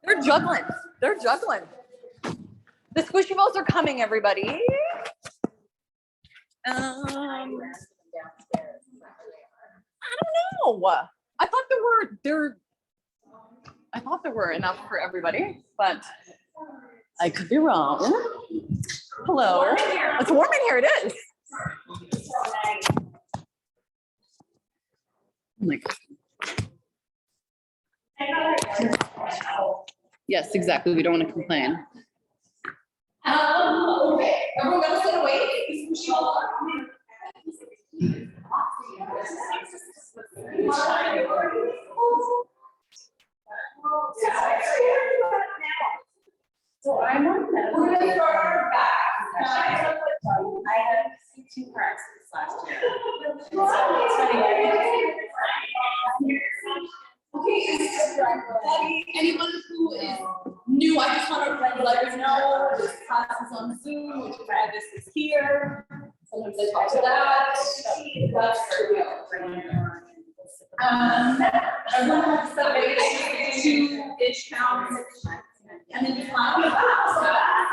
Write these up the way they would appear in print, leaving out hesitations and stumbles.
They're juggling. They're juggling. The squishy balls are coming, everybody. I don't know. I thought there were enough for everybody, but I could be wrong. Hello. It's warm in here. It is. Yes, exactly. We don't want to complain. Okay. Everyone gonna sit away? So I'm on that. We're gonna start our back. I had two parts this last year. Okay, anyone who is new, I just want to let you know this class is on Zoom, which is why this is here. Sometimes I talk to that. That's everyone has to set a 2-inch counts, and then you climb the back.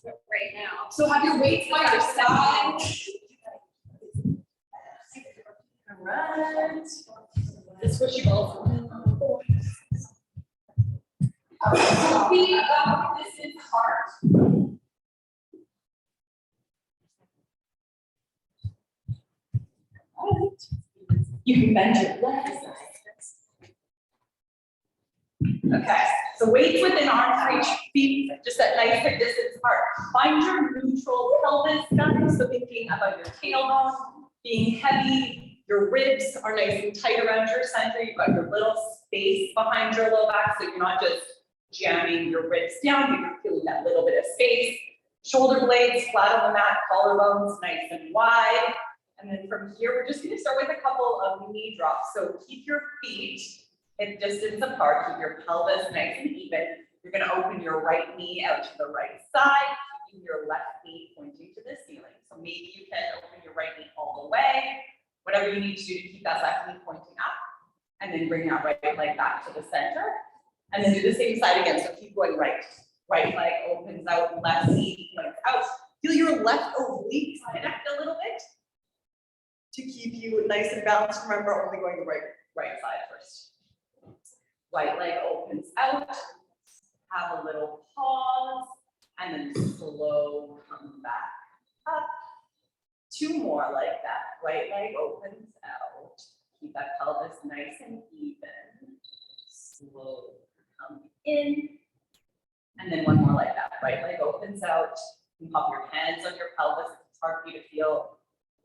Right now. So have your weights by your side. All right. The squishy balls. This is hard. All right. You can bend your legs. Okay, so weights within arm's reach, feet just at nice hip distance apart. Find your neutral pelvis, guys. So thinking about your tailbone being heavy, your ribs are nice and tight around your center. You've got your little space behind your low back, so you're not just jamming your ribs down, you're feeling that little bit of space. Shoulder blades flat on the mat, collarbones nice and wide. And then from here, we're just gonna start with a couple of knee drops. So keep your feet hip distance apart, keep your pelvis nice and even. You're gonna open your right knee out to the right side, keeping your left knee pointing to the ceiling. So maybe you can open your right knee all the way, whatever you need to do to keep that left knee pointing up, and then bring that right leg back to the center. And then do the same side again, so keep going right. Right leg opens out, left knee points out. Feel your left obliques connect a little bit to keep you nice and balanced. Remember, only going the right side first. Right leg opens out, have a little pause, and then slow come back up. 2 more like that. Right leg opens out. Keep that pelvis nice and even. Slow come in. And then 1 more like that. Right leg opens out. You can pop your hands on your pelvis if it's hard for you to feel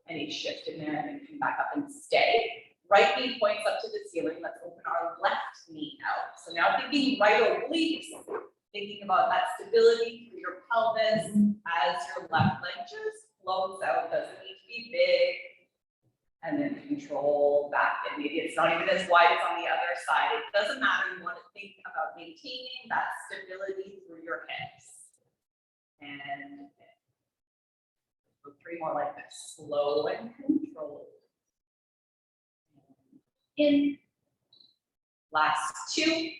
any shift in there, and then come back up and stay. Right knee points up to the ceiling. Let's open our left knee out. So now thinking right obliques, thinking about that stability through your pelvis as your left leg just floats out. Doesn't need to be big. And then control back. And maybe it's not even as wide as on the other side. It doesn't matter. You want to think about maintaining that stability through your hips. And 3 more like this. Slow and controlled. In. Last 2. Getting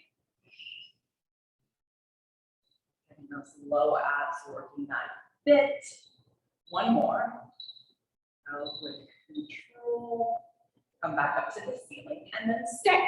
those low abs working that bit. 1 more. Out with control. Come back up to the ceiling and then stay.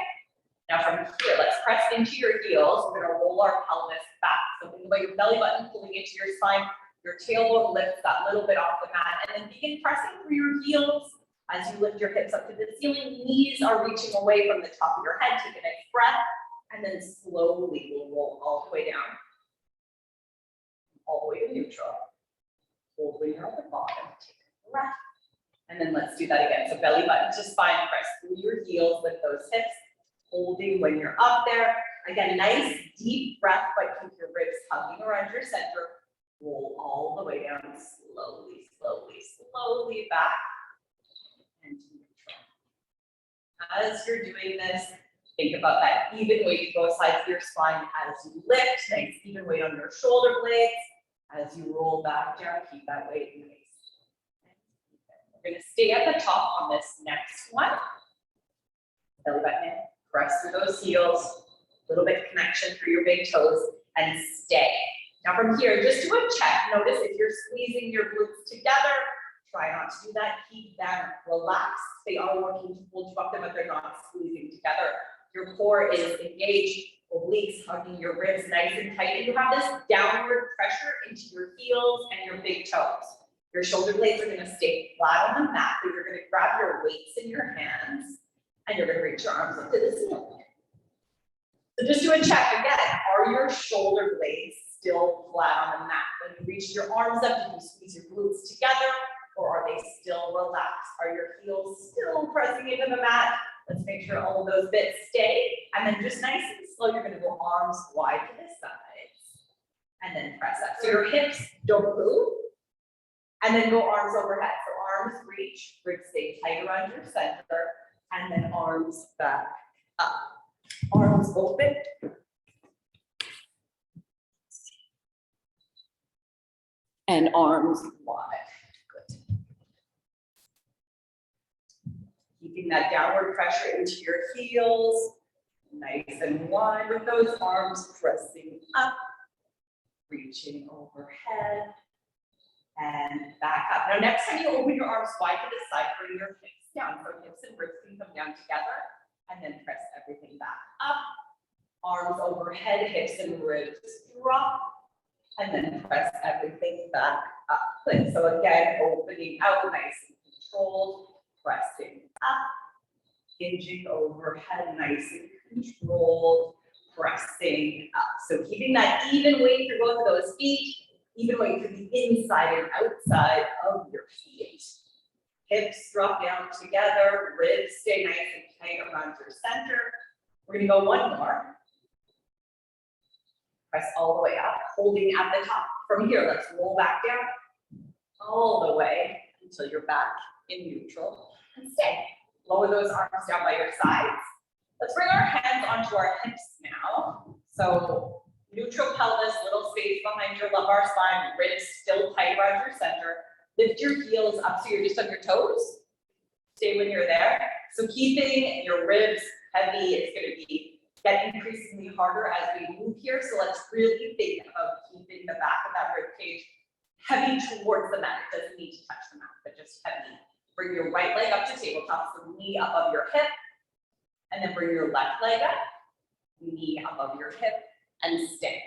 Now from here, let's press into your heels. We're going to roll our pelvis back. So think about your belly button pulling into your spine. Your tailbone lifts that little bit off the mat, and then begin pressing through your heels as you lift your hips up to the ceiling. Knees are reaching away from the top of your head. Take a nice breath, and then slowly we'll roll all the way down. All the way to neutral. Hold when you're at the bottom. Take a breath. And then let's do that again. So belly button to spine, press through your heels, lift those hips, holding when you're up there. Again, nice deep breath, but keep your ribs hugging around your center. Roll all the way down, slowly, slowly, slowly back into neutral. As you're doing this, think about that even weight to both sides of your spine as you lift. Nice even weight on your shoulder blades. As you roll back down, keep that weight nice. We're going to stay at the top on this next one. Belly button in, press through those heels, little bit of connection through your big toes, and stay. Now from here, just do a check. Notice if you're squeezing your glutes together, try not to do that. Keep them relaxed. They are working to hold you up, but they're not squeezing together. Your core is engaged, obliques hugging your ribs nice and tight, and you have this downward pressure into your heels and your big toes. Your shoulder blades are gonna stay flat on the mat, but you're gonna grab your weights in your hands, and you're gonna reach your arms up to the ceiling. So just do a check again. Are your shoulder blades still flat on the mat? When you reach your arms up, do you squeeze your glutes together, or are they still relaxed? Are your heels still pressing into the mat? Let's make sure all of those bits stay. And then just nice and slow, you're gonna go arms wide to the sides, and then press up. So your hips don't move, and then go arms overhead. So arms reach, ribs stay tight around your center, and then arms back up. Arms open. And arms wide. Good. Keeping that downward pressure into your heels. Nice and wide with those arms pressing up. Reaching overhead. And back up. Now next time you open your arms wide to the side, bring your hips down. So hips and ribs can come down together. And then press everything back up. Arms overhead, hips and ribs drop. And then press everything back up. Good. So again, opening out nice and controlled. Pressing up. Hinging overhead, nice and controlled. Pressing up. So keeping that even weight through both of those feet. Even weight through the inside and outside of your feet. Hips drop down together, ribs stay nice and tight around your center. We're gonna go one more. Press all the way up, holding at the top. From here, let's roll back down all the way until you're back in neutral and stay. Lower those arms down by your sides. Let's bring our hands onto our hips now. So neutral pelvis, little space behind your lumbar spine, ribs still tight around your center. Lift your heels up so you're just on your toes. Stay when you're there. So keeping your ribs heavy, it's going to get increasingly harder as we move here. So let's really think about keeping the back of that rib cage heavy towards the mat. It doesn't need to touch the mat, but just heavy. Bring your right leg up to tabletop, so knee above your hip, and then bring your left leg up, knee above your hip, and stay.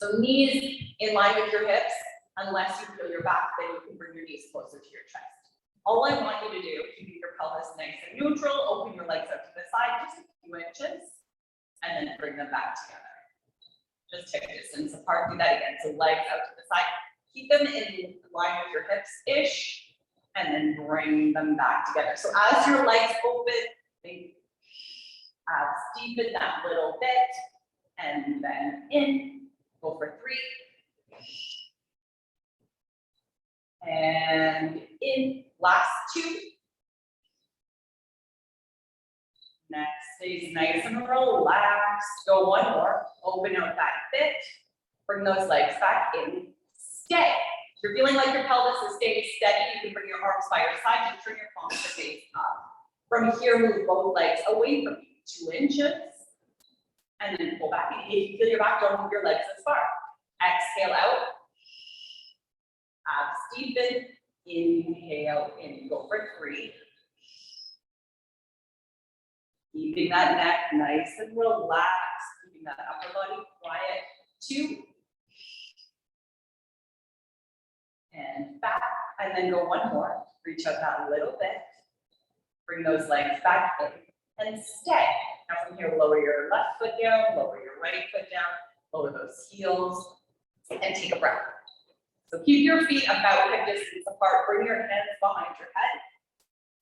So knees in line with your hips. Unless you feel your back, then you can bring your knees closer to your chest. All I want you to do, keeping your pelvis nice and neutral, open your legs up to the side just a few inches, and then bring them back together. Just hip distance apart, do that again. So legs out to the side, keep them in line with your hips-ish, and then bring them back together. So as your legs open, think abs deepen that little bit, and then in, go for 3. And in, last 2. Next, stays nice and relaxed. Go one more, open out that bit. Bring those legs back in, stay. If you're feeling like your pelvis is staying steady, you can bring your arms by your side, just turn your palms to face up. From here, move both legs away from you, 2 inches. And then pull back. If you feel your back, don't move your legs as far. Exhale out. Abs deepen, inhale in, go for 3. Keeping that neck nice and relaxed, keeping that upper body quiet, 2. And back, and then go one more, reach out that little bit, bring those legs back in, and stay. Now from here, lower your left foot down, lower your right foot down, lower those heels, and take a breath. So keep your feet about hip distance apart. Bring your hands behind your head.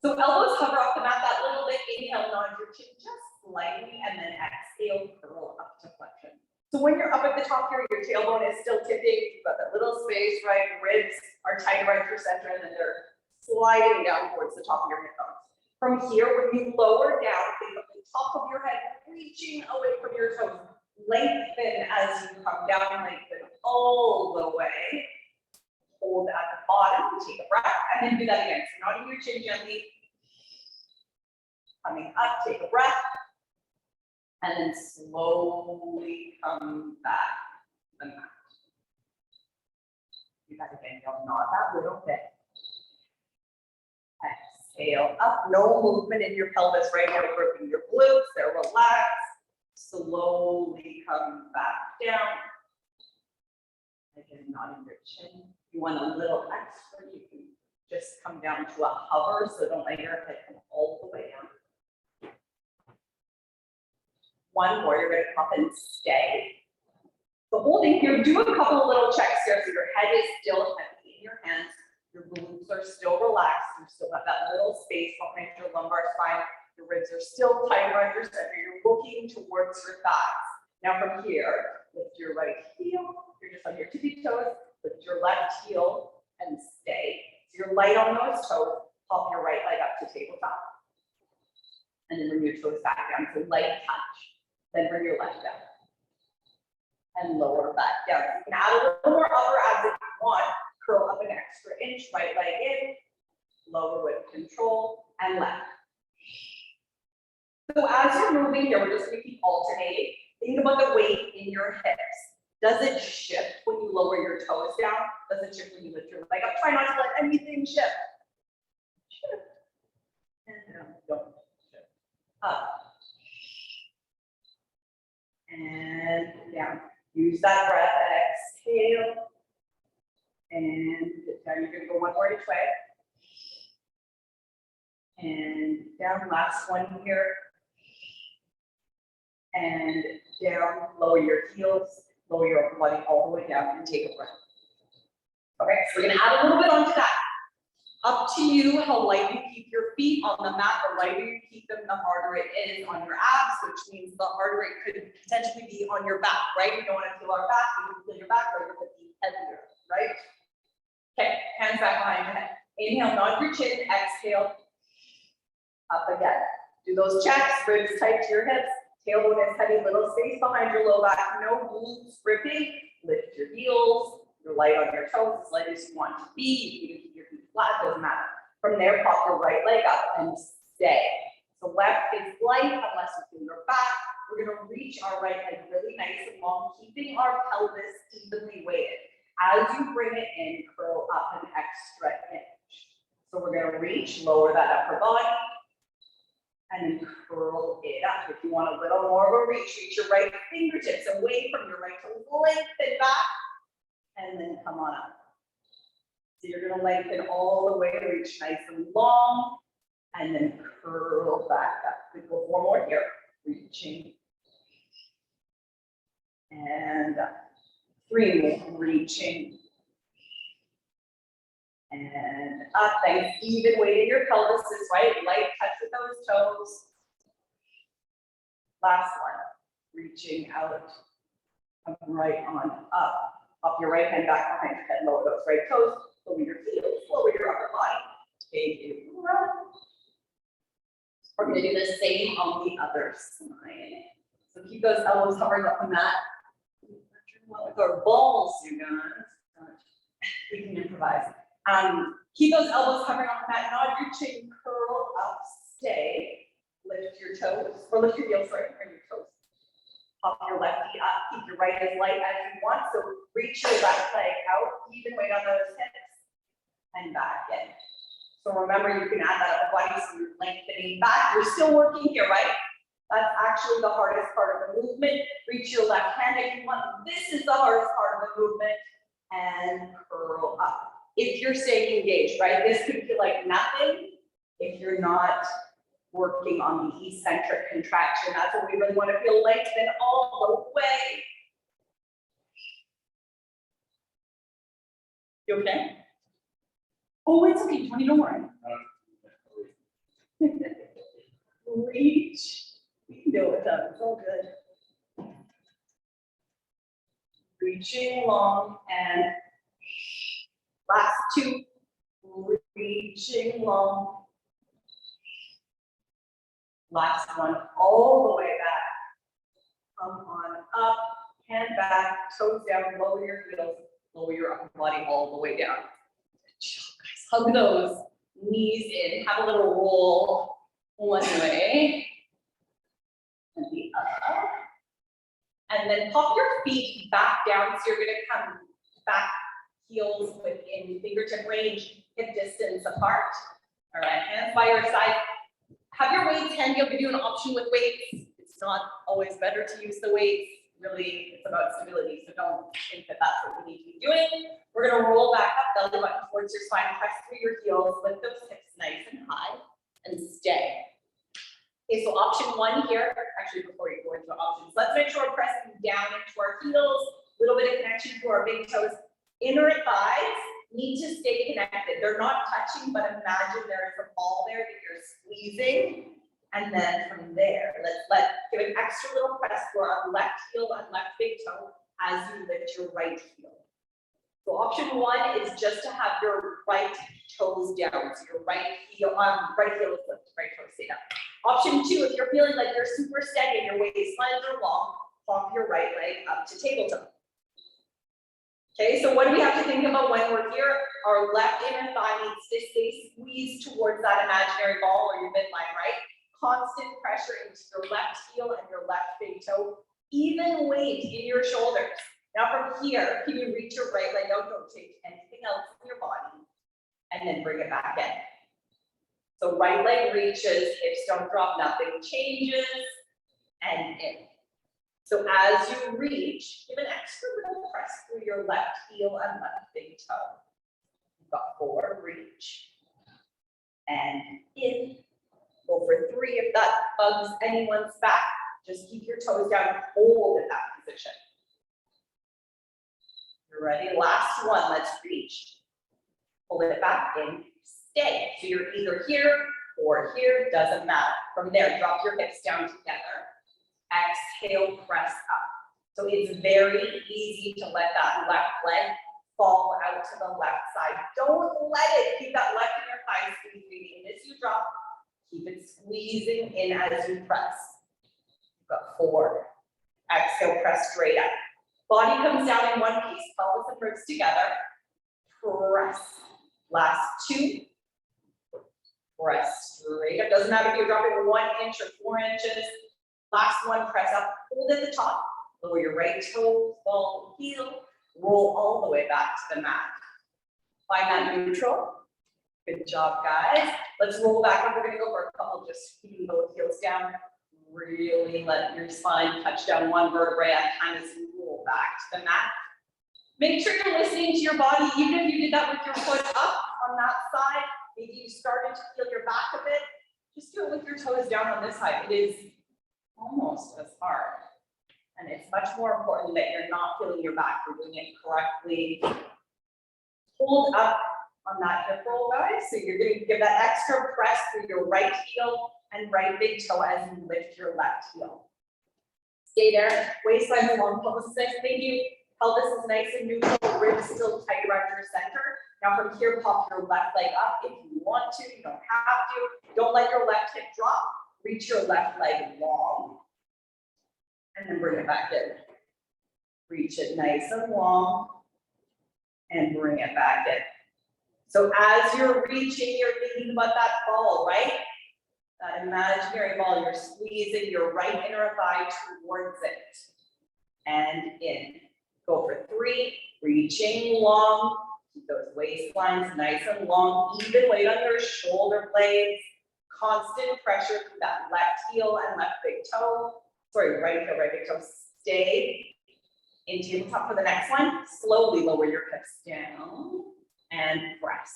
So elbows hover off the mat that little bit. Inhale, nod your chin just slightly, and then exhale, curl up to flexion. So when you're up at the top here, your tailbone is still tipping. You've got that little space, right? Ribs are tight around your center, and then they're sliding down towards the top of your hip bones. From here, when you lower down, think of the top of your head reaching away from your toes. Lengthen as you come down, lengthen all the way. Hold at the bottom, take a breath, and then do that again. So nodding your chin gently. Coming up, take a breath. And then slowly come back to the mat. You guys again, you'll nod that little bit. Exhale up, no movement in your pelvis right now, gripping your glutes, they're relaxed. Slowly come back down. Again, nodding your chin. You want a little extra, you can just come down to a hover, so don't let your head come all the way down. One more, you're gonna come up and stay. So holding here, do a couple of little checks here, so your head is still heavy in your hands, your glutes are still relaxed, you still have that little space behind your lumbar spine, your ribs are still tight around your center, you're looking towards your thighs. Now from here, lift your right heel, you're just on your tippy toes, lift your left heel and stay. So you're light on those toes, pop your right leg up to tabletop. And then bring your toes back down, so light touch. Then bring your left down. And lower back down. You can add a little more upper abs if you want. Curl up an extra inch, right leg in, lower with control, and left. So as you're moving here, we're just going to keep alternating. Think about the weight in your hips. Does it shift when you lower your toes down? Does it shift when you lift your leg up? Try not to let anything shift. Shift. And down, don't shift. Up. And down. Use that breath, exhale. And down, you're gonna go one more each way. And down, last one here. And down, lower your heels, lower your upper body all the way down and take a breath. Okay, so we're gonna add a little bit onto that. Up to you how light you keep your feet on the mat. The lighter you keep them, the harder it is on your abs, which means the harder it could potentially be on your back, right? You don't want to feel our back, you can feel your back, or you're gonna be heavier, right? Okay, hands back behind your head. Inhale, nod your chin, exhale, up again. Do those checks, ribs tight to your hips, tailbone is heavy, little space behind your low back, no glutes gripping, lift your heels, you're light on your toes, as light as you want to be, you can keep your feet flat, doesn't matter. From there, pop your right leg up and stay. So left is light unless you feel your back. We're gonna reach our right leg really nice and long, keeping our pelvis evenly weighted. As you bring it in, curl up an extra inch. So we're gonna reach, lower that upper body, and then curl it up. If you want a little more of a reach, reach your right fingertips away from your right toes, lengthen back, and then come on up. So you're gonna lengthen all the way, reach nice and long, and then curl back up. We go one more here, reaching, and up. 3 more, reaching, and up. Nice even weight in your pelvis is right, light touch with those toes. Last one, reaching out, come right on up. Up your right hand back behind your head, lower those right toes, lower your heels, lower your upper body. Take it around. We're going to do the same on the other side. So keep those elbows hovering up the mat. With our balls, you guys. We can improvise. Keep those elbows hovering on the mat. Nod your chin, curl up, stay. Lift your toes, or lift your heels, sorry, bring your toes. Pop your left knee up, keep your right as light as you want. So reach your left leg out, even weight on those hips, and back in. So remember, you can add that upper body, so you're lengthening back. You're still working here, right? That's actually the hardest part of the movement. Reach your left hand if you want. This is the hardest part of the movement, and curl up. If you're staying engaged, right? This could feel like nothing if you're not working on the eccentric contraction. That's what we really want to feel, lengthen all the way. You okay? Oh, it's okay, Tony, don't worry. Reach. We can do it with that, it's all good. Reaching long, and last 2. Reaching long. Last one, all the way back. Come on up, hand back, toes down, lower your heels, lower your upper body all the way down. Guys, hug those knees in, have a little roll one way and the other. And then pop your feet back down. So you're gonna come back, heels within fingertip range, hip distance apart. All right, hands by your side. Have your weights handy. I'll give you an option with weights. It's not always better to use the weights. Really, it's about stability. So don't think that that's what we need to be doing. We're gonna roll back up, belly button towards your spine, press through your heels, lift those hips nice and high, and stay. Okay, so option one here, actually before you go into options, let's make sure we're pressing down into our heels, a little bit of connection to our big toes. Inner thighs need to stay connected. They're not touching, but imagine there's a ball there that you're squeezing. And then from there, let's give an extra little press for our left heel and left big toe as you lift your right heel. So option one is just to have your right toes down. So your right heel is lifted, right toe stay down. Option two, if you're feeling like you're super stagnant, your waistlines are long, pop your right leg up to tabletop. Okay, so what do we have to think about when we're here? Our left inner thigh needs to stay squeezed towards that imaginary ball or your midline, right? Constant pressure into your left heel and your left big toe. Even weight in your shoulders. Now from here, can you reach your right leg out? Don't take anything else in your body. And then bring it back in. So right leg reaches, hips don't drop, nothing changes. And in. So as you reach, give an extra little press through your left heel and left big toe. You've got 4, reach. And in. Go for 3. If that bugs anyone's back, just keep your toes down, hold in that position. You're ready? Last one, let's reach. Pull it back in, stay. So you're either here or here, doesn't matter. From there, drop your hips down together. Exhale, press up. So it's very easy to let that left leg fall out to the left side. Don't let it, keep that left in your thigh squeezing. As you drop, keep it squeezing in as you press. You've got 4. Exhale, press straight up. Body comes down in one piece, pelvis and ribs together. Press. Last 2. Press straight up. Doesn't matter if you're dropping 1 inch or 4 inches. Last one, press up. Hold at the top. Lower your right toe, ball, heel. Roll all the way back to the mat. Find that neutral. Good job, guys. Let's roll back up. We're going to go for a couple, just keeping both heels down. Really let your spine touch down one vertebrae and kind of roll back to the mat. Make sure you're listening to your body, even if you did that with your foot up on that side. Maybe you started to feel your back a bit. Just do it with your toes down on this side. It is almost as hard. And it's much more important that you're not feeling your back. You're doing it correctly. Hold up on that hip roll, guys. So you're going to give that extra press through your right heel and right big toe as you lift your left heel. Stay there. Waistline long, pelvis is nice. Thank you. Pelvis is nice and neutral. Ribs still tight around your center. Now from here, pop your left leg up if you want to. You don't have to. Don't let your left hip drop. Reach your left leg long. And then bring it back in. Reach it nice and long. And bring it back in. So as you're reaching, you're thinking about that ball, right? That imaginary ball, you're squeezing your right inner thigh towards it. And in. Go for 3, reaching long. Keep those waistlines nice and long. Even weight on your shoulder blades. Constant pressure through that left heel and left big toe. Sorry, right heel, right big toe. Stay in tabletop for the next one. Slowly lower your hips down and press.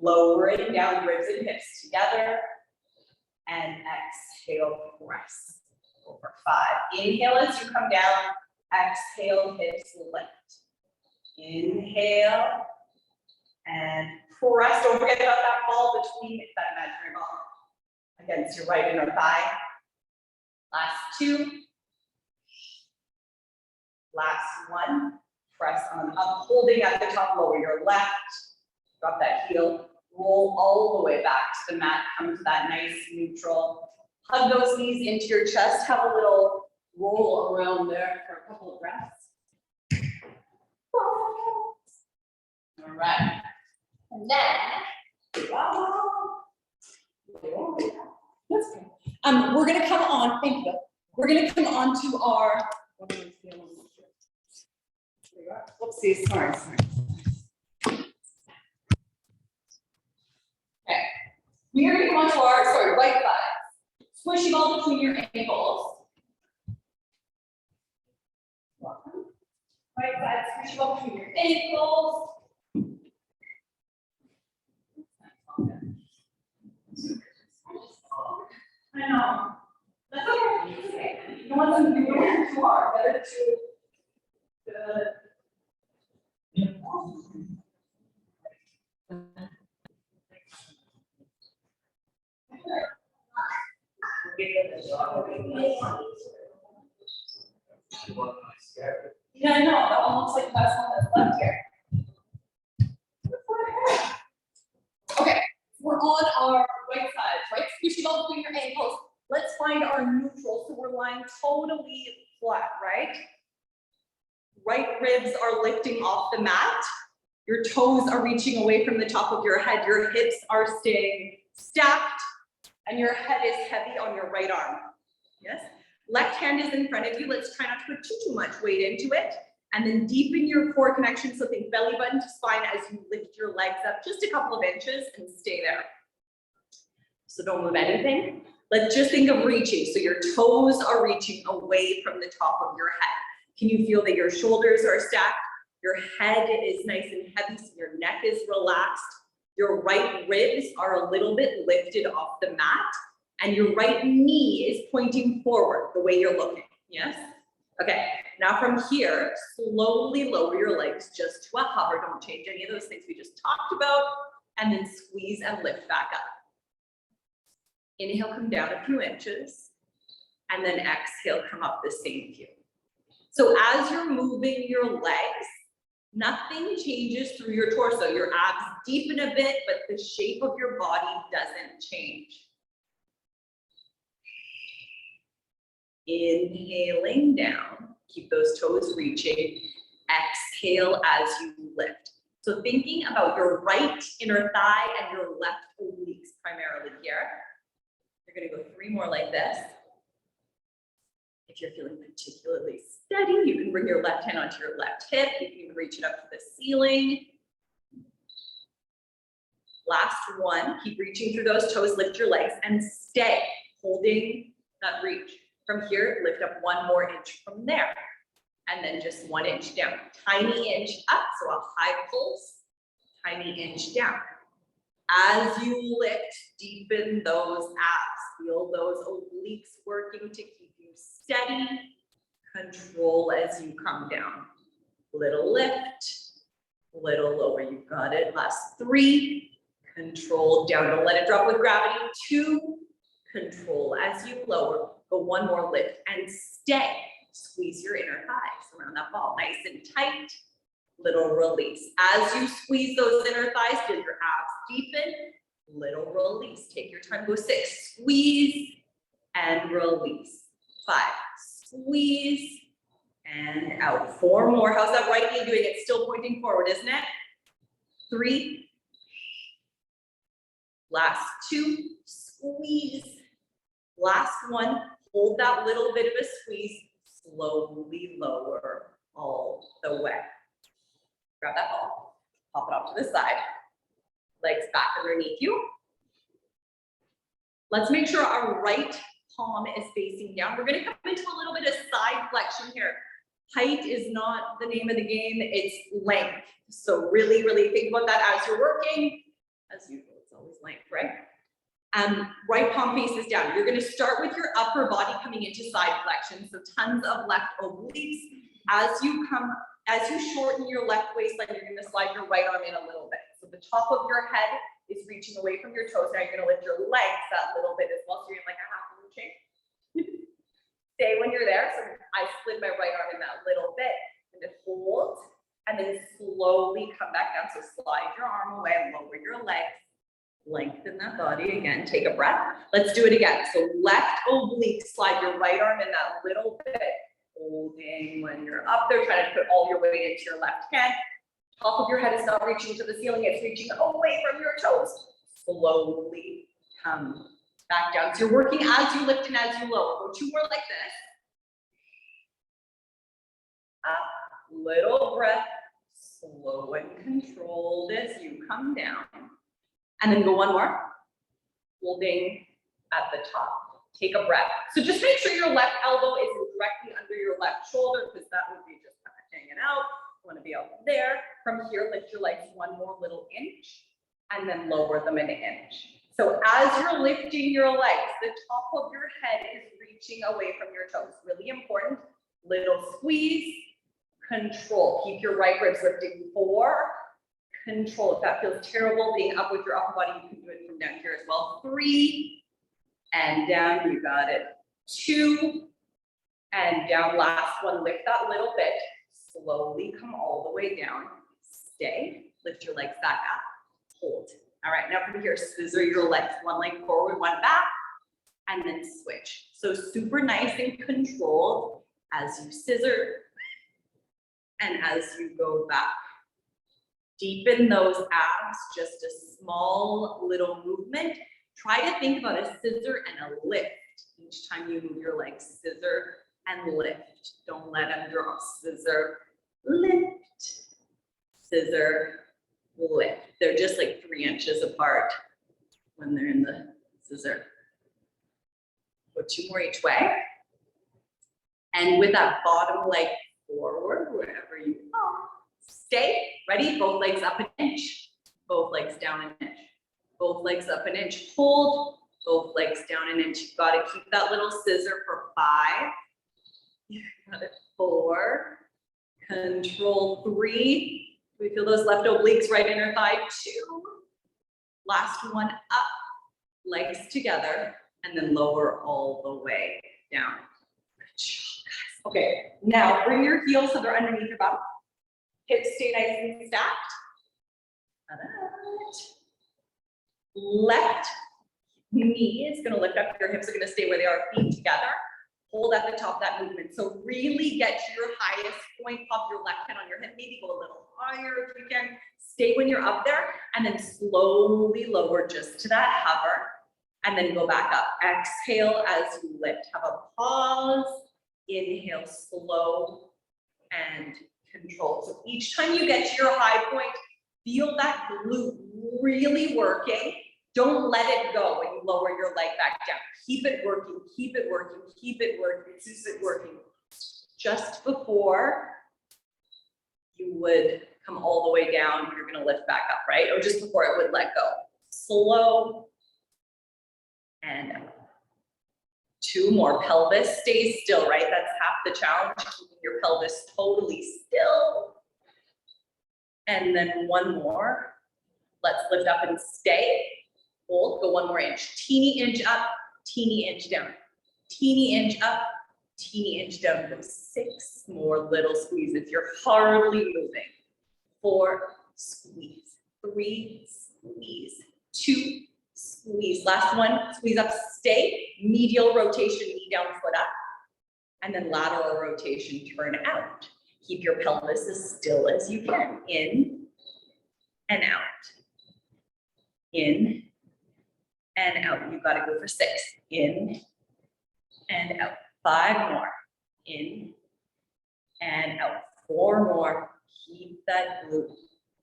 Lowering down ribs and hips together. And exhale, press. Over 5. Inhale as you come down. Exhale, hips lift. Inhale. And press. Don't forget about that ball between that imaginary ball against your right inner thigh. Last 2. Last 1. Press on up, holding at the top, lower your left. Drop that heel. Roll all the way back to the mat. Come to that nice neutral. Hug those knees into your chest. Have a little roll around there for a couple of breaths. All right. And then, we're going to come on, thank you. We're going to come on to our Whoopsies, sorry. Okay, we are going to go on to our, right thigh. Squishing all between your ankles. Right side, squishing all between your ankles. I know. That's okay. It's okay. You don't want them to be too hard. Better to good. Yeah, I know. That one looks like the best one that's left here. Okay, we're on our right side, right? Squishing all between your ankles. Let's find our neutral. So we're lying totally flat, right? Right ribs are lifting off the mat. Your toes are reaching away from the top of your head. Your hips are staying stacked. And your head is heavy on your right arm. Yes? Left hand is in front of you. Let's try not to put too much weight into it. And then deepen your core connection. So think belly button to spine as you lift your legs up just a couple of inches and stay there. So don't move anything. Let's just think of reaching. So your toes are reaching away from the top of your head. Can you feel that your shoulders are stacked? Your head is nice and heavy, so your neck is relaxed. Your right ribs are a little bit lifted off the mat, and your right knee is pointing forward the way you're looking. Yes? Okay, now from here, slowly lower your legs just to a hover. Don't change any of those things we just talked about, and then squeeze and lift back up. Inhale, come down a few inches, and then exhale, come up the same few. So as you're moving your legs, nothing changes through your torso. Your abs deepen a bit, but the shape of your body doesn't change. Inhaling down, keep those toes reaching. Exhale as you lift. So thinking about your right inner thigh and your left obliques primarily here. You're gonna go 3 more like this. If you're feeling particularly steady, you can bring your left hand onto your left hip. You can even reach it up to the ceiling. Last one, keep reaching through those toes, lift your legs and stay holding that reach. From here, lift up 1 more inch from there. And then just 1 inch down. Tiny inch up, so a high pulse, tiny inch down. As you lift, deepen those abs. Feel those obliques working to keep you steady. Control as you come down. Little lift, little lower. You got it. Last 3. Control down. Don't let it drop with gravity. 2. Control as you lower. Go 1 more lift and stay. Squeeze your inner thighs around that ball. Nice and tight. Little release. As you squeeze those inner thighs, feel your abs deepen. Little release. Take your time. Go 6. Squeeze and release. 5. Squeeze and out. 4 more. How's that right knee doing? It's still pointing forward, isn't it? 3. Last 2. Squeeze. Last 1. Hold that little bit of a squeeze. Slowly lower all the way. Grab that ball. Pop it off to the side. Legs back underneath you. Let's make sure our right palm is facing down. We're going to come into a little bit of side flexion here. Height is not the name of the game, it's length. So really, really think about that as you're working. As usual, it's always length, right? Right palm faces down. You're going to start with your upper body coming into side flexion. So tons of left obliques. As you shorten your left waistline, you're going to slide your right arm in a little bit. So the top of your head is reaching away from your toes. Now you're going to lift your legs that little bit as well. So you're like a half reaching. Stay when you're there. So I slid my right arm in that little bit and just hold and then slowly come back down. So slide your arm away and lower your legs. Lengthen that body again. Take a breath. Let's do it again. So left oblique, slide your right arm in that little bit. Holding when you're up there, trying to put all your weight into your left hand. Top of your head is not reaching to the ceiling, it's reaching away from your toes. Slowly come back down. So you're working as you lift and as you lower. Go 2 more like this. little breath, slow and controlled as you come down. And then go one more, holding at the top. Take a breath. So just make sure your left elbow isn't directly under your left shoulder, because that would be just kind of hanging out. You want to be out there. From here, lift your legs one more little inch, and then lower them an inch. So as you're lifting your legs, the top of your head is reaching away from your toes. Really important. Little squeeze, control. Keep your right ribs lifting. 4, control. If that feels terrible, being up with your upper body, you can do it from down here as well. 3, and down, you got it. 2, and down. Last one, lift that little bit. Slowly come all the way down. Stay, lift your legs back up, hold. All right, now from here, scissor your legs. One leg forward, one back, and then switch. So super nice and controlled as you scissor and as you go back. Deepen those abs, just a small little movement. Try to think about a scissor and a lift each time you move your legs. Scissor and lift. Don't let them drop. Scissor, lift, scissor, lift. They're just like 3 inches apart when they're in the scissor. Go 2 more each way. And with that bottom leg forward, wherever you are, stay. Ready? Both legs up an inch. Both legs down an inch. Both legs up an inch. Hold. Both legs down an inch. You've got to keep that little scissor for 5. You got it. 4. Control. 3. We feel those left obliques, right inner thigh. 2. Last one up. Legs together. And then lower all the way down. Good job, guys. Okay, now bring your heels so they're underneath your bum. Hips stay nice and stacked. Left knee is going to lift up. Your hips are going to stay where they are. Feet together. Hold at the top of that movement. So really get to your highest point. Pop your left hand on your hip. Maybe go a little higher if you can. Stay when you're up there. And then slowly lower just to that hover. And then go back up. Exhale as you lift. Have a pause. Inhale, slow and control. So each time you get to your high point, feel that glute really working. Don't let it go when you lower your leg back down. Keep it working, keep it working, keep it working, keep it working. Just before you would come all the way down, you're gonna lift back up, right? Or just before it would let go. Slow and out. 2 more. Pelvis stays still, right? That's half the challenge, keeping your pelvis totally still. And then 1 more. Let's lift up and stay. Hold, go 1 more inch. Teeny inch up, teeny inch down. Teeny inch up, teeny inch down. Go 6 more little squeezes. You're hardly moving. 4, squeeze. 3, squeeze. 2, squeeze. Last one, squeeze up, stay. Medial rotation, knee down, foot up. And then lateral rotation, turn out. Keep your pelvis as still as you can. In and out. In and out. You've got to go for 6. In and out. 5 more. In and out. 4 more. Keep that glute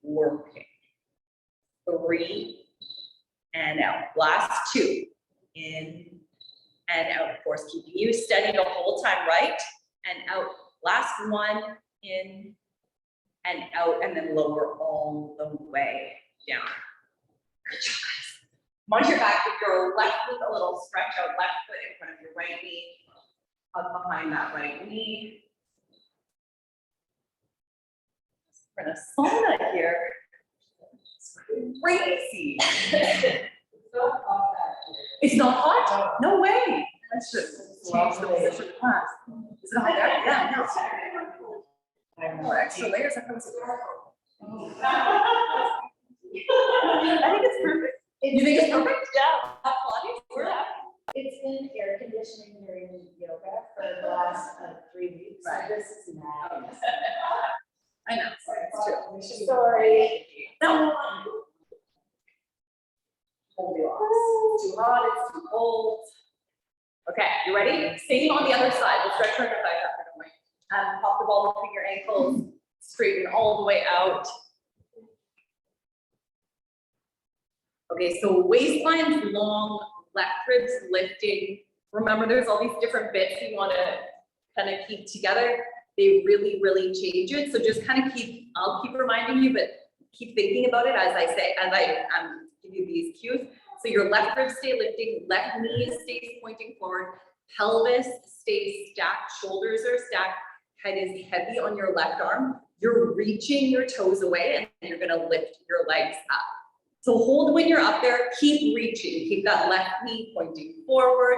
working. 3 and out. Last 2. In and out. Of course, keeping you steady the whole time, right? And out. Last 1. In and out. And then lower all the way down. Good job, guys. Come on your back with your left foot, a little stretch out, left foot in front of your right knee. Up behind that right knee. We're in a sauna here. It's crazy. It's not hot? No way. Let's just change the position of class. Is it hot there? Yeah, no. More extra layers that comes with I think it's perfect. You think it's perfect? Yeah. It's been air conditioning during yoga for the last 3 weeks. Right. So this is nice. I know. It's true. Sorry. No. Goldilocks. It's too hot, it's too cold. Okay, you ready? Same on the other side. We'll stretch our thighs up. Pop the ball between your ankles. Straighten all the way out. Okay, so waistline's long, left ribs lifting. Remember, there's all these different bits you want to kind of keep together. They really, really change it. So just kind of I'll keep reminding you, but keep thinking about it as I say, as I give you these cues. So your left ribs stay lifting, left knee stays pointing forward, pelvis stays stacked, shoulders are stacked, head is heavy on your left arm. You're reaching your toes away and you're gonna lift your legs up. So hold when you're up there, keep reaching, keep that left knee pointing forward,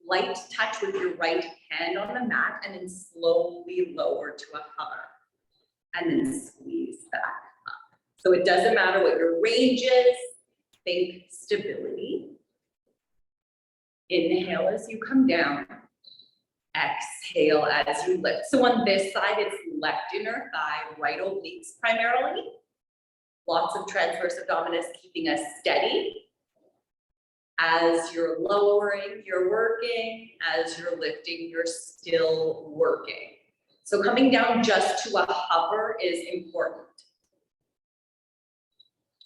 light touch with your right hand on the mat, and then slowly lower to a hover, and then squeeze back up. So it doesn't matter what your range is, think stability. Inhale as you come down, exhale as you lift. So on this side, it's left inner thigh, right obliques primarily. Lots of transverse abdominis keeping us steady. As you're lowering, you're working. As you're lifting, you're still working. So coming down just to a hover is important.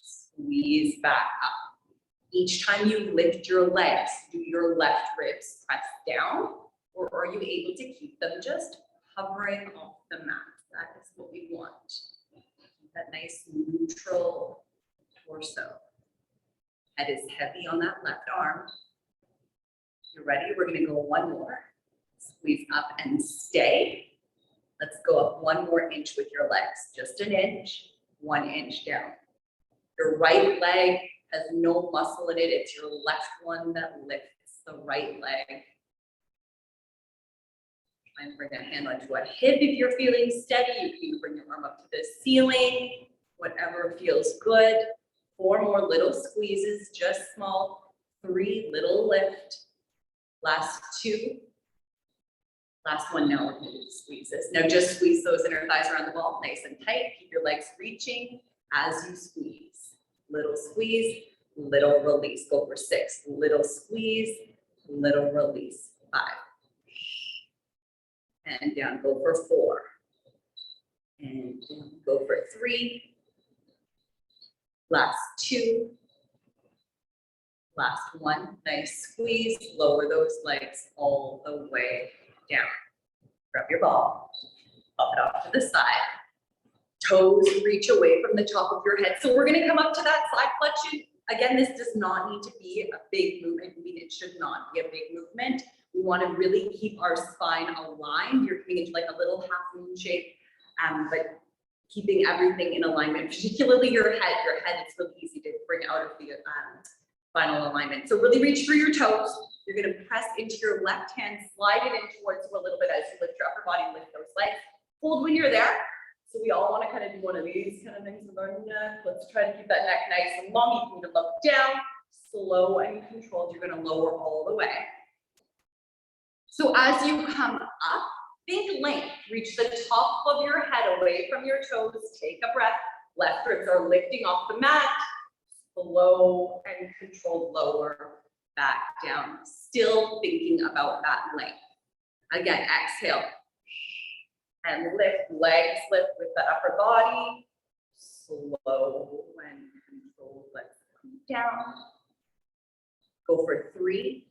Squeeze back up. Each time you lift your legs, do your left ribs press down, or are you able to keep them just hovering off the mat? That is what we want. That nice neutral torso. Head is heavy on that left arm. You're ready? We're gonna go one more. Squeeze up and stay. Let's go up one more inch with your legs. Just an inch, 1 inch down. Your right leg has no muscle in it. It's your left one that lifts the right leg. Try and bring a hand onto a hip if you're feeling steady. You can bring your arm up to the ceiling, whatever feels good. 4 more little squeezes, just small. 3 little lift. Last 2. Last one, now we're gonna do squeezes. Now just squeeze those inner thighs around the ball, nice and tight. Keep your legs reaching as you squeeze. Little squeeze, little release. Go for 6. Little squeeze, little release. 5. And down, go for 4. And down, go for 3. Last 2. Last 1. Nice squeeze. Lower those legs all the way down. Grab your ball. Pop it off to the side. Toes reach away from the top of your head. So we're going to come up to that side flexion. Again, this does not need to be a big movement. I mean, it should not be a big movement. We want to really keep our spine aligned. You're coming into like a little half moon shape, but keeping everything in alignment, particularly your head. Your head, it's really easy to bring out of the spinal alignment. So really reach through your toes. You're going to press into your left hand, slide it in towards you a little bit as you lift your upper body, lift those legs. Hold when you're there. So we all want to kind of do one of these kind of things with our neck. Let's try to keep that neck nice and long. You can even look down, slow and controlled. You're going to lower all the way. So as you come up, think length. Reach the top of your head away from your toes. Take a breath. Left ribs are lifting off the mat. Slow and controlled lower back down. Still thinking about that length. Again, exhale. And lift, legs lift with the upper body. Slow and controlled, let's come down. Go for 3.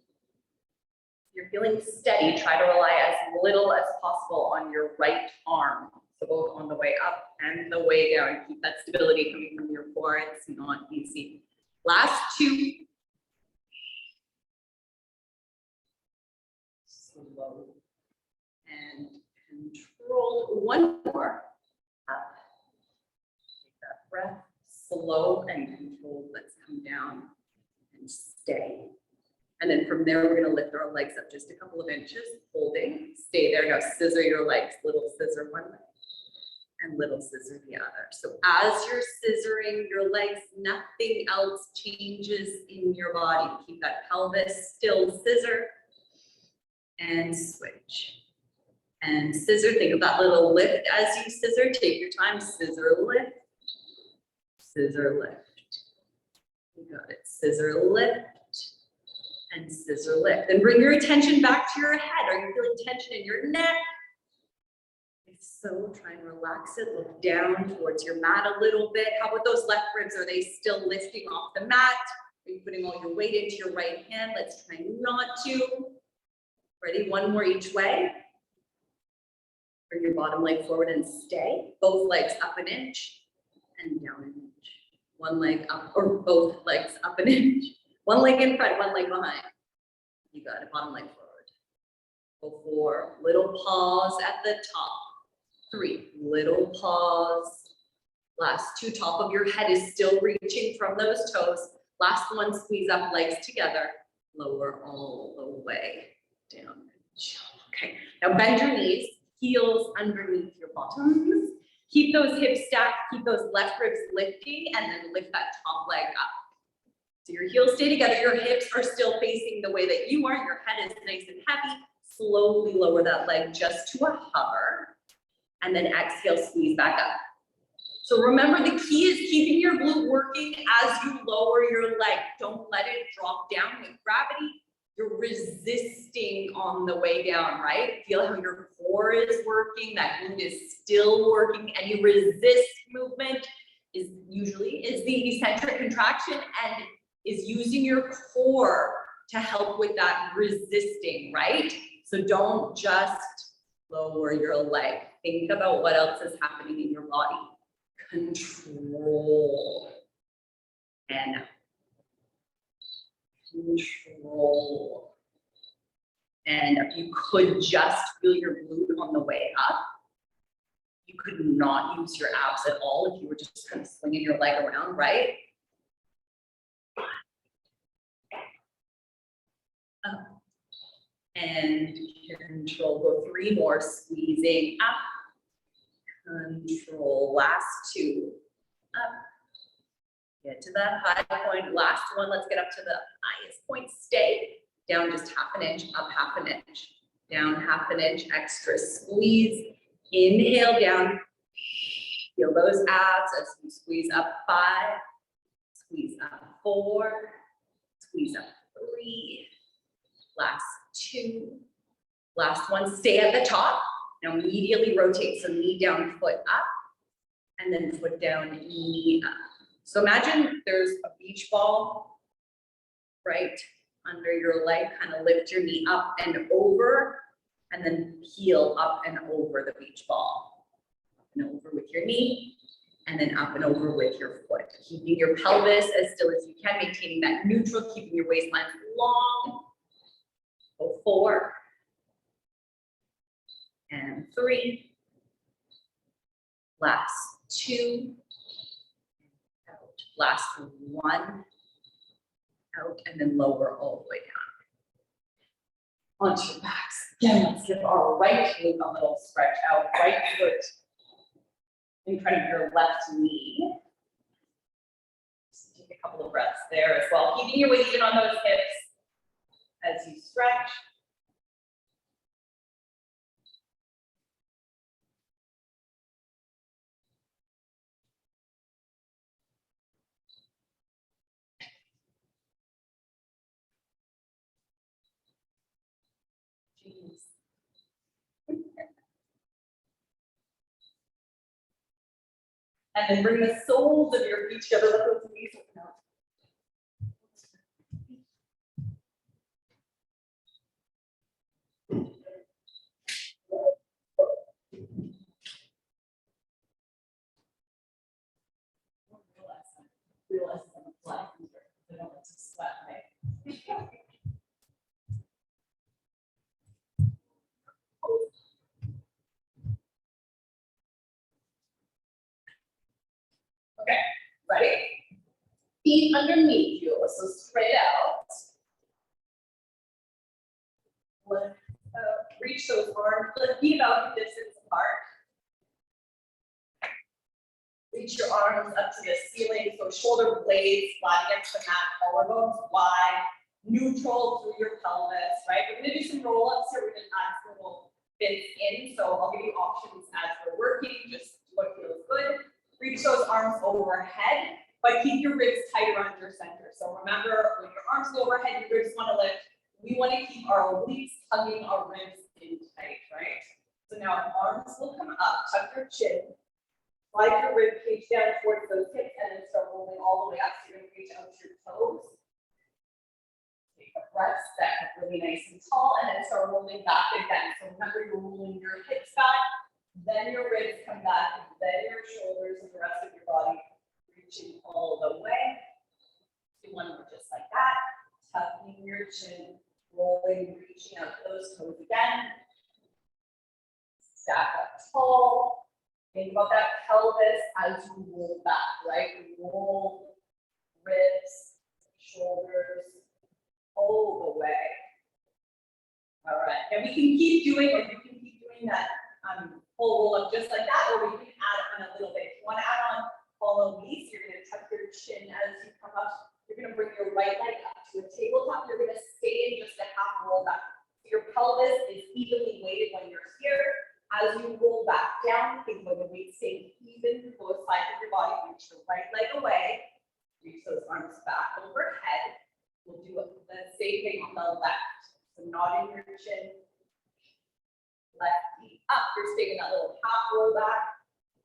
If you're feeling steady, try to rely as little as possible on your right arm. So both on the way up and the way down. Keep that stability coming from your core. It's not easy. Last 2. Slow and controlled. 1 more. Up. Take that breath. Slow and controlled. Let's come down and stay. And then from there, we're going to lift our legs up just a couple of inches, holding. Stay there. Now scissor your legs. Little scissor one leg and little scissor the other. So as you're scissoring your legs, nothing else changes in your body. Keep that pelvis still. Scissor and switch. And scissor. Think of that little lift as you scissor. Take your time. Scissor, lift. Scissor, lift. You got it. Scissor, lift. And scissor lift. Then bring your attention back to your head. Are you feeling tension in your neck? If so, try and relax it, look down towards your mat a little bit. How about those left ribs? Are they still lifting off the mat? Are you putting all your weight into your right hand? Let's try not to. Ready? One more each way. Bring your bottom leg forward and stay. Both legs up an inch and down an inch. One leg up, or both legs up an inch. One leg in front, one leg behind. You got it, bottom leg forward. Go 4, little pause at the top. 3, little pause. Last 2, top of your head is still reaching from those toes. Last one, squeeze up, legs together. Lower all the way down. Okay, now bend your knees, heels underneath your bottoms. Keep those hips stacked, keep those left ribs lifting, and then lift that top leg up. So your heels stay together, your hips are still facing the way that you are, your head is nice and heavy. Slowly lower that leg just to a hover, and then exhale, squeeze back up. So remember, the key is keeping your glute working as you lower your leg. Don't let it drop down with gravity. You're resisting on the way down, right? Feel how your core is working, that glute is still working. Any resist movement is the eccentric contraction and is using your core to help with that resisting, right? So don't just lower your leg. Think about what else is happening in your body. Control and control. And if you could just feel your glute on the way up, you could not use your abs at all if you were just kind of swinging your leg around, right? Up. And control, go 3 more, squeezing up. Control, last 2, up. Get to that high point, last one, let's get up to the highest point, stay. Down just half an inch, up half an inch. Down half an inch, extra squeeze. Inhale down, feel those abs as you squeeze up 5, squeeze up 4, squeeze up 3, last 2, last one, stay at the top. Now immediately rotate, so knee down, foot up, and then foot down, knee up. So imagine there's a beach ball right under your leg, kind of lift your knee up and over, and then heel up and over the beach ball. Up and over with your knee, and then up and over with your foot. Keeping your pelvis as still as you can, maintaining that neutral, keeping your waistline long. Go 4. And 3, last 2, out, last 1, out, and then lower all the way down. Onto your backs. Again, let's give our right glute a little stretch out, right foot in front of your left knee. Just take a couple of breaths there as well, keeping your weight even on those hips as you stretch. And then bring the soles of your feet together, let those knees open out. Realize I'm a fly eater. I don't like to sweat, right? Okay, ready? Feet underneath you, so straight out. Lift up, reach those arms, lift feet about the distance apart. Reach your arms up to the ceiling, so shoulder blades flat against the mat, collarbones wide, neutral through your pelvis, right? We're gonna do some roll-ups here, we're gonna add some little bits in, so I'll give you options as we're working, just what feels good. Reach those arms overhead, but keep your ribs tight around your center. So remember, when your arms go overhead, your ribs wanna lift. We wanna keep our obliques hugging our ribs in tight, right? So now arms will come up, tuck your chin, slide your rib cage down towards those hips, and then start rolling all the way up. So you're gonna reach out to your toes. Take a breath, stand up really nice and tall, and then start rolling back again. So remember, you're rolling your hips back, then your ribs come back, then your shoulders and the rest of your body reaching all the way. Do one more just like that. Tucking your chin, rolling, reaching out those toes again. Stack up tall. Think about that pelvis as you roll back, right? Roll ribs, shoulders, all the way. All right, and we can keep doing, or you can keep doing that full roll up just like that, or we can add on a little bit. If you want to add on, follow me. So you're going to tuck your chin as you come up. You're going to bring your right leg up to a tabletop. You're going to stay in just a half roll back. So your pelvis is evenly weighted when you're here. As you roll back down, think about the weight staying even through both sides of your body. Reach your right leg away. Reach those arms back overhead. We'll do the same thing on the left. So nodding your chin. Left knee up. You're staying in that little half roll back.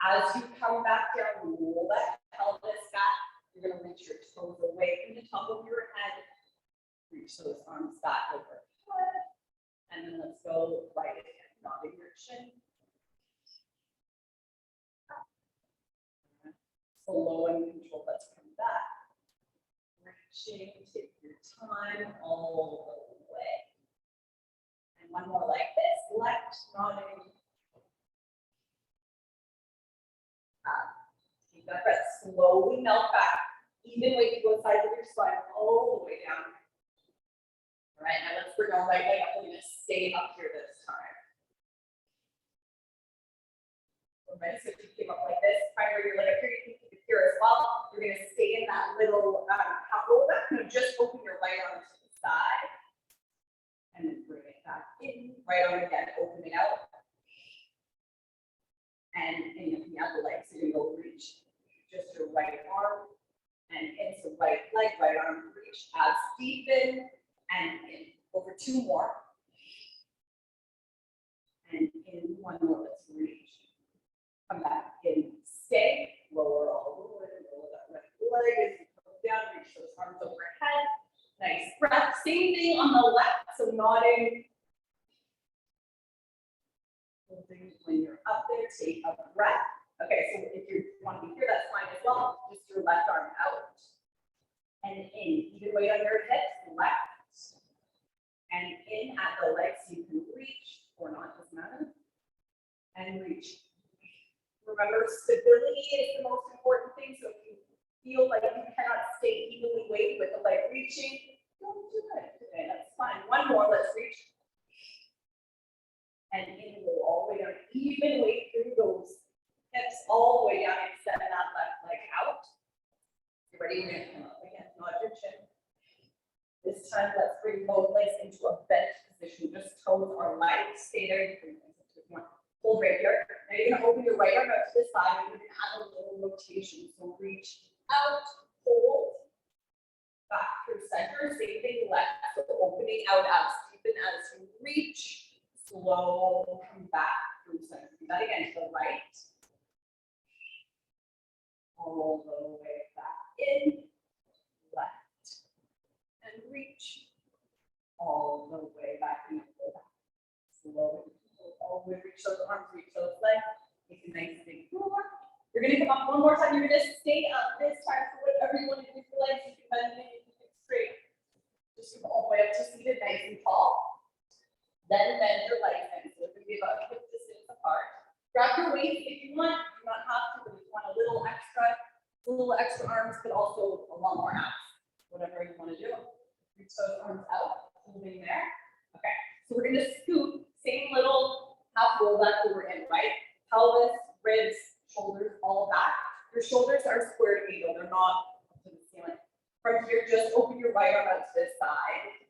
As you come back down, roll that pelvis back. You're going to reach your toes away from the top of your head. Reach those arms back overhead. And then let's go right again. Nodding your chin. Slow and control. Let's come back. Reaching, take your time all the way. And one more like this. Left, nodding. Keep that breath. Slowly melt back. Even weight to both sides of your spine all the way down. All right, now let's bring our right leg up. We're going to stay up here this time. All right, so if you came up like this, primary your leg up here, you can keep it here as well. You're going to stay in that little half roll back. Now just open your right arm to the side. And then bring it back in. Right arm again, open it out. And in the other leg, so you're going to go reach just your right arm. And into the right leg, right arm reach. Abs deepen. And in. Over two more. And in one more, let's reach. Come back in, stay, lower all the way, lower that right leg as you come down, reach those arms overhead. Nice breath. Same thing on the left, so nodding. Holding when you're up there, take a breath. Okay, so if you want to be here, that's fine as well. Just your left arm out. And in, even weight on your hips, left. And in at the legs, you can reach or not, doesn't matter. And reach. Remember, stability is the most important thing. So if you feel like you cannot stay evenly weighted with the leg reaching, don't do it. Okay, that's fine. One more, let's reach. And in, go all the way down. Even weight through those hips all the way down and send that left leg out. You ready? We're gonna come up again. Nod your chin. This time, let's bring both legs into a bent position. Just toes are light. Stay there. Hold right here. Now you're going to open your right arm out to the side. You're going to add a little rotation. So reach out, hold, back through center. Same thing left. So opening out as deepen as you reach. Slow, come back through center. Do that again to the right. All the way back in. Left. And reach. All the way back in. Slow. All the way, reach those arms, reach those legs. Make a nice big move. You're going to come up one more time. You're going to stay up this time. So whatever you want to do with your legs, you can bend them, you can keep it straight. Just come all the way up to seated, nice and tall. Then bend your legs in. So it's going to be about hip distance apart. Grab your waist if you want. You do not have to, but if you want a little extra arms, but also a lot more abs. Whatever you want to do. Reach those arms out, holding there. Okay. So we're going to scoop. Same little half roll back we were in, right? Pelvis, ribs, shoulders, all back. Your shoulders are square to angle, they're not up to the ceiling. From here, just open your right arm out to this side.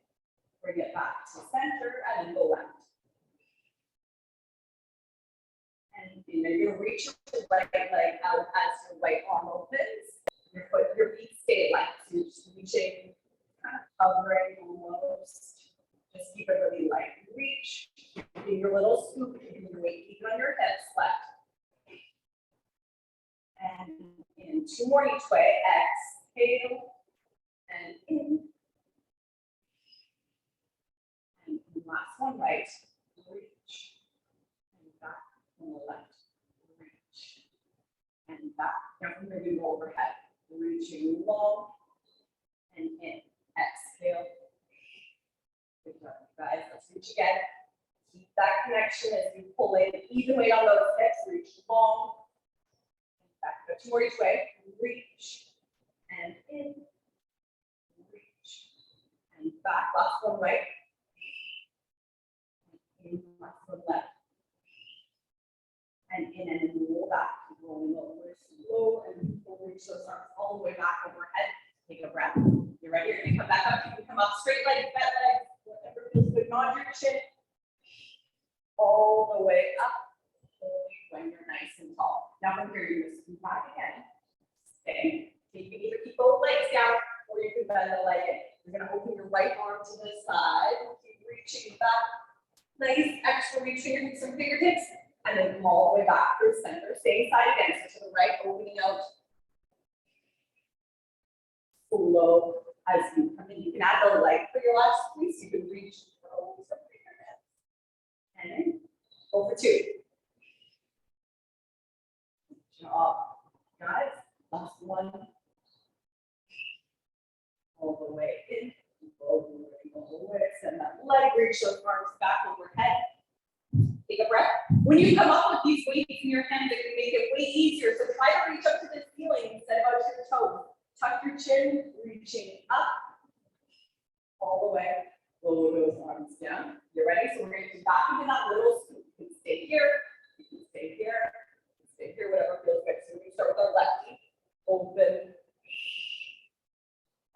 Bring it back to center and then go left. And then you're going to reach your right leg out as your right arm opens. Your feet stay light. So you're just reaching, kind of hovering almost. Just keep it really light. Reach. Do your little scoop, keep your weight even on your hips, left. And in 2 more each way, exhale, and in. And last one, right, reach, and back on the left, reach, and back. Now from here, we go overhead, reaching long, and in, exhale. Good job, guys, let's reach again. Keep that connection as you pull in, even weight on those hips, reach long. Back, go 2 more each way, reach, and in, reach, and back, last one right, and in, last one left, and in and roll back, rolling over, slow, and we'll reach those arms all the way back overhead, take a breath, you're ready, you're gonna come back up, you can come up straight legs, bent legs, whatever feels good, nod your chin, all the way up, when you're nice and tall. Now from here, you're gonna scoot back again. Okay, so you can either keep both legs down or you can bend the leg in. You're gonna open your right arm to the side, keep reaching back. Nice extra reach fingertips and fingertips, and then come all the way back to the center. Same side again, so to the right, opening out. Slow as you come in. You can add the leg for your last squeeze. You can reach over some fingertips. And over 2. Job, guys. Last one. All the way in, all the way. Extend that leg, reach those arms back overhead. Take a breath. When you come up with these weights in your hands, it can make it way easier. So try to reach up to the ceiling instead of out to your toes. Tuck your chin, reaching up. All the way. Lower those arms down. You're ready? So we're going to come back into that little scoop. You can stay here. You can stay here. Stay here, whatever feels good. So we can start with our left knee, open.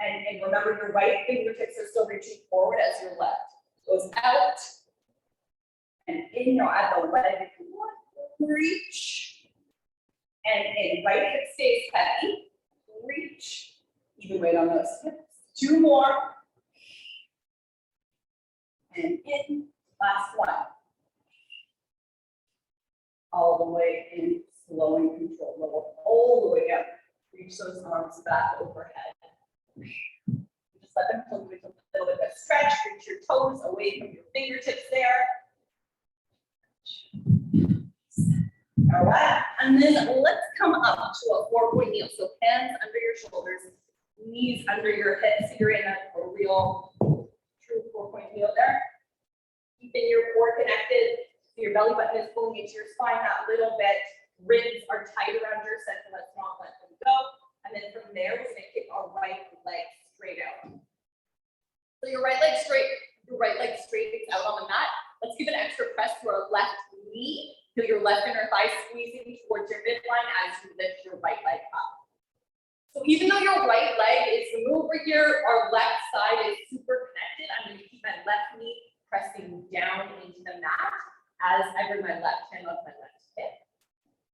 And remember your right fingertips are still reaching forward as your left goes out. And in, you'll add the leg if you want. Reach. And in, right hip stays heavy. Reach. Even weight on those hips. 2 more. And in, last one. All the way in, slow and control, roll all the way up. Reach those arms back overhead. Just let them pull with a little bit of stretch. Reach your toes away from your fingertips there. All right, and then let's come up to a 4-point kneel. So hands under your shoulders, knees under your hips. You're in a real, true 4-point kneel there. Keeping your core connected. So your belly button is pulling into your spine that little bit. Ribs are tight around your center. Let's not let them go. And then from there, we're going to kick our right leg straight out. So your right leg straight is out on the mat. Let's give an extra press to our left knee. Feel your left inner thigh squeezing towards your midline as you lift your right leg up. So even though your right leg is over here, our left side is super connected. I'm going to keep my left knee pressing down into the mat as I bring my left hand onto my left hip.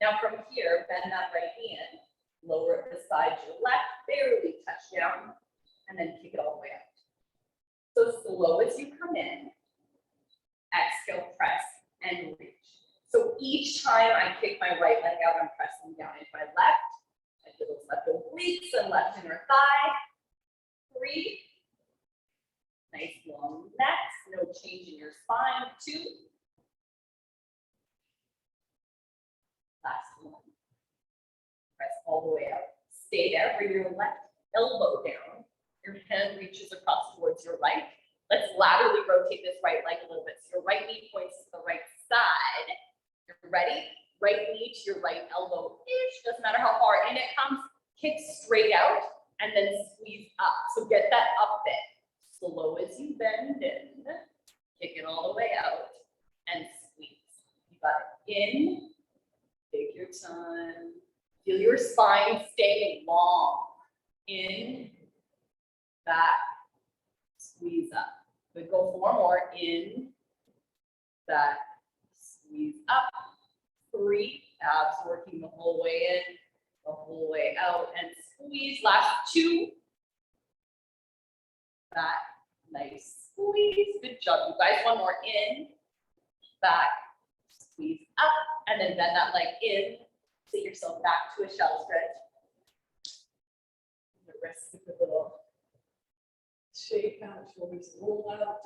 Now from here, bend that right knee in, lower it beside your left, barely touch down, and then kick it all the way out. So slow as you come in, exhale, press, and reach. So each time I kick my right leg out, I'm pressing down into my left. I feel those left obliques and left inner thigh. 3. Nice long necks, no change in your spine. 2. Last one. Press all the way out. Stay there, bring your left elbow down. Your hand reaches across towards your right. Let's laterally rotate this right leg a little bit. So your right knee points to the right side. You're ready? Right knee to your right elbow-ish. Doesn't matter how far in it comes. Kick straight out and then squeeze up. So get that up bit. Slow as you bend in. Kick it all the way out and squeeze. You got it in. Take your time. Feel your spine staying long. In, back, squeeze up. Good, go 4 more. In, back, squeeze up. 3, abs working the whole way in, the whole way out, and squeeze. Last 2. Back, nice squeeze. Good job, you guys. 1 more. In, back, squeeze up, and then bend that leg in, sit yourself back to a shell stretch. The wrists with a little shake out, shoulders roll out.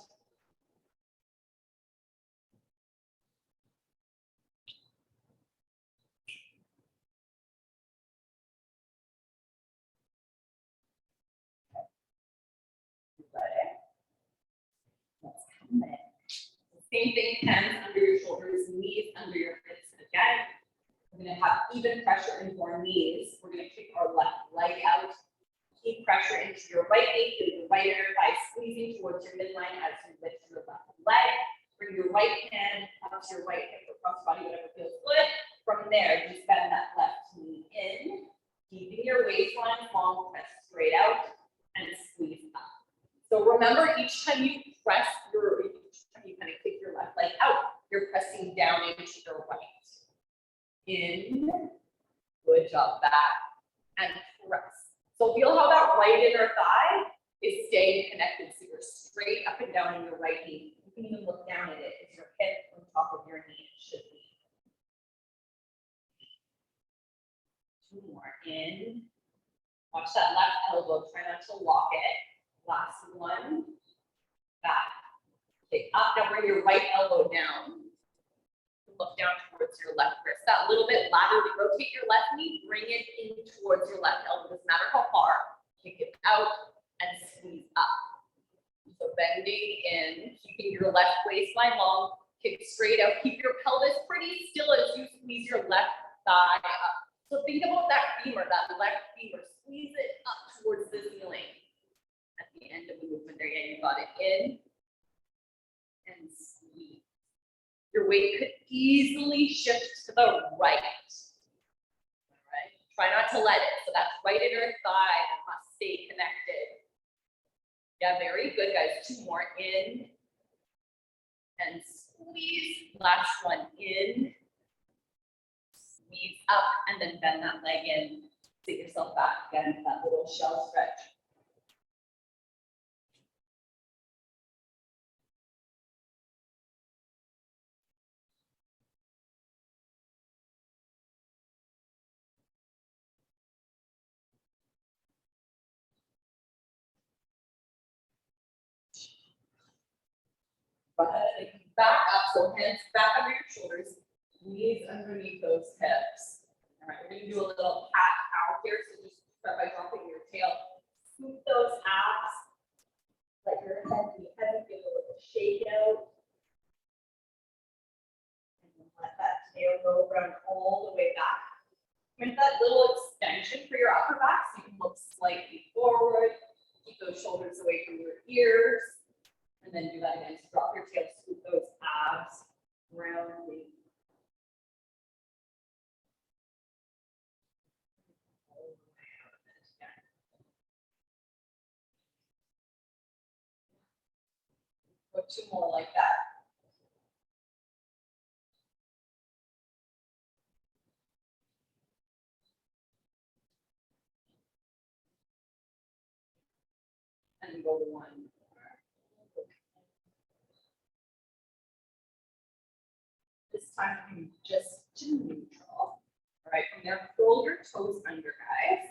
Let's come in. Same thing, hands under your shoulders, knees under your hips. Again, we're gonna have even pressure into our knees. We're gonna kick our left leg out. Keep pressure into your right knee, feel your right inner thigh squeezing towards your midline as you lift your left leg. Bring your right hand up to your right hip or cross body, whatever feels good. From there, just bend that left knee in, keeping your waistline long, press straight out, and squeeze up. So remember, each time you press each time you kind of kick your left leg out, you're pressing down into your right. In, good job, back, and press. So feel how that right inner thigh is staying connected. So you're straight up and down in your right knee. You can even look down at it as your hip on top of your knee should be. Two more, in. Watch that left elbow, try not to lock it. Last one, back. Okay, up, now bring your right elbow down. Look down towards your left wrist. That little bit laterally rotate your left knee, bring it in towards your left elbow. Doesn't matter how far. Kick it out and squeeze up. So bending in, keeping your left waistline long, kick straight out. Keep your pelvis pretty still as you squeeze your left thigh up. So think about that femur, that left femur. Squeeze it up towards the ceiling. At the end of the movement there, yeah, you got it in and squeeze. Your weight could easily shift to the right. All right, try not to let it. So that's right inner thigh that must stay connected. Yeah, very good, guys. Two more, in and squeeze. Last one, in, squeeze up, and then bend that leg in. Sit yourself back again, that little shell stretch. Back up, so hands back under your shoulders, knees underneath those hips. All right, we're gonna do a little cat cow here, so just start by dropping your tail. Scoop those abs, let your head be heavy, give a little shake out. And then let that tail go run all the way back. With that little extension for your upper back, so you can look slightly forward, keep those shoulders away from your ears. And then do that again. So drop your tail, scoop those abs roundly. Put two more like that. And go one. This time you just to neutral. All right, from there, curl your toes under, guys.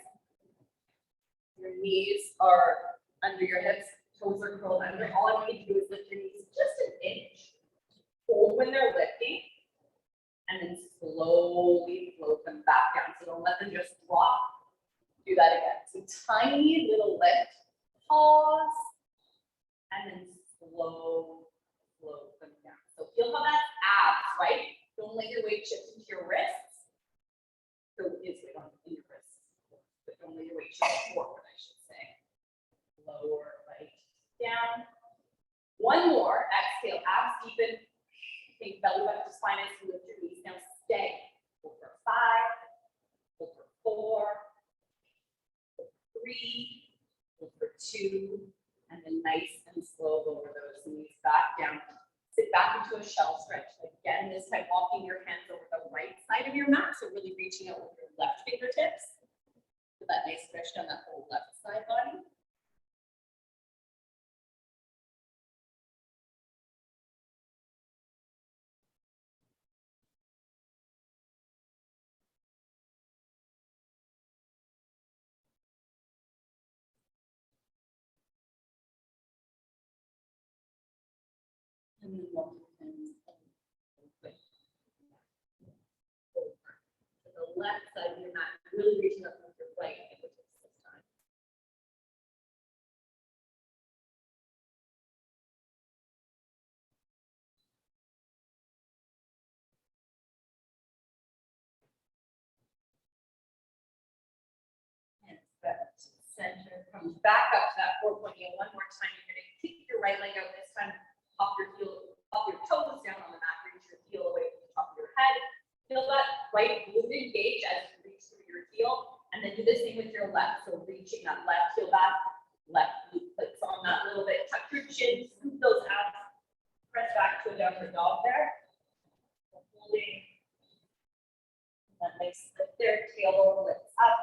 Your knees are under your hips, toes are curled under. All I need to do is lift your knees just an inch. Hold when they're lifting, and then slowly float them back down. So don't let them just drop. Do that again. So tiny little lift, pause, and then slow float them down. So feel how that's abs, right? Don't let your weight shift into your wrists. So it's weight on your wrists, but don't let your weight shift forward, I should say. Lower, right, down. One more, exhale, abs deepen. Think belly button to spine as you lift your knees. Now stay. Hold for 5, hold for 4, hold for 3, hold for 2, and then nice and slow lower those knees back down. Sit back into a shell stretch. Again, this time walking your hands over the right side of your mat. So really reaching out with your left fingertips. Get that nice stretch down that whole left side body. And then walk your hands over. To the left side of your mat, really reaching up with your right fingertips this time. And back to the center, comes back up to that 4.0. One more time, you're gonna kick your right leg out this time, pop your toes down on the mat, reach your heel away from the top of your head. Feel that right glute engage as you reach through your heel, and then do the same with your left. So reaching that left heel back, left glute clicks on that little bit, tuck your chin, scoop those abs, press back to a downward dog there. Holding that nice lift there, tailbone lifts up,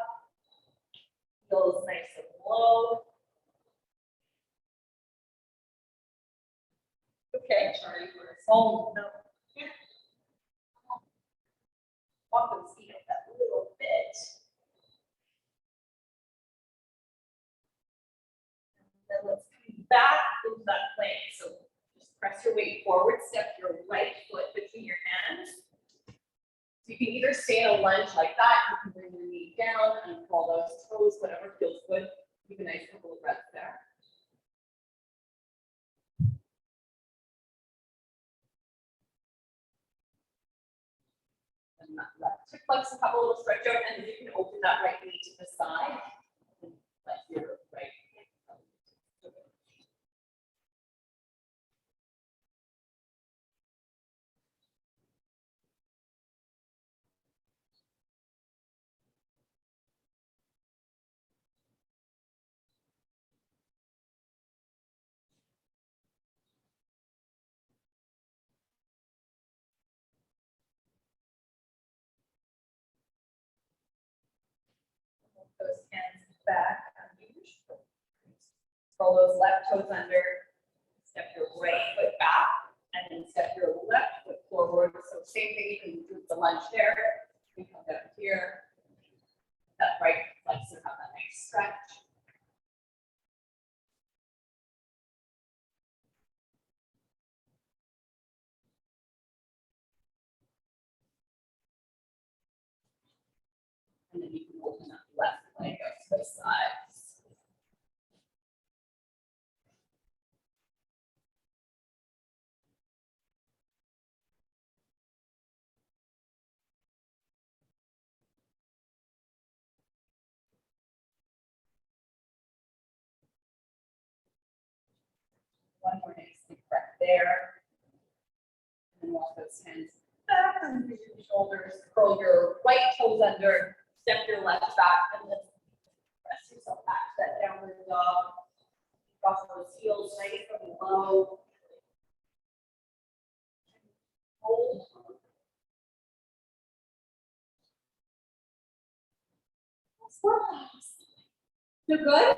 heels nice and low. Okay, sorry for a phone. No. Walk those feet up that little bit. And then let's come back into that plank. So just press your weight forward, step your right foot between your hands. So you can either stay in a lunge like that, you can bring your knee down and pull those toes, whatever feels good. Keep a nice couple of breaths there. And that left hip flex, a couple little stretch out, and then you can open that right knee to the side. And let your right hip come. Those hands back. Roll those left toes under. Step your right foot back, and then step your left foot forward. So same thing, you can do the lunge there. You come down here. That right flex and have that nice stretch. And then you can open that left leg up to the side. One more nice deep breath there. And then walk those hands back under your shoulders. Curl your right toes under. Step your left back, and then press yourself back to that downward dog. Cross those heels nice and low. Hold. You're good?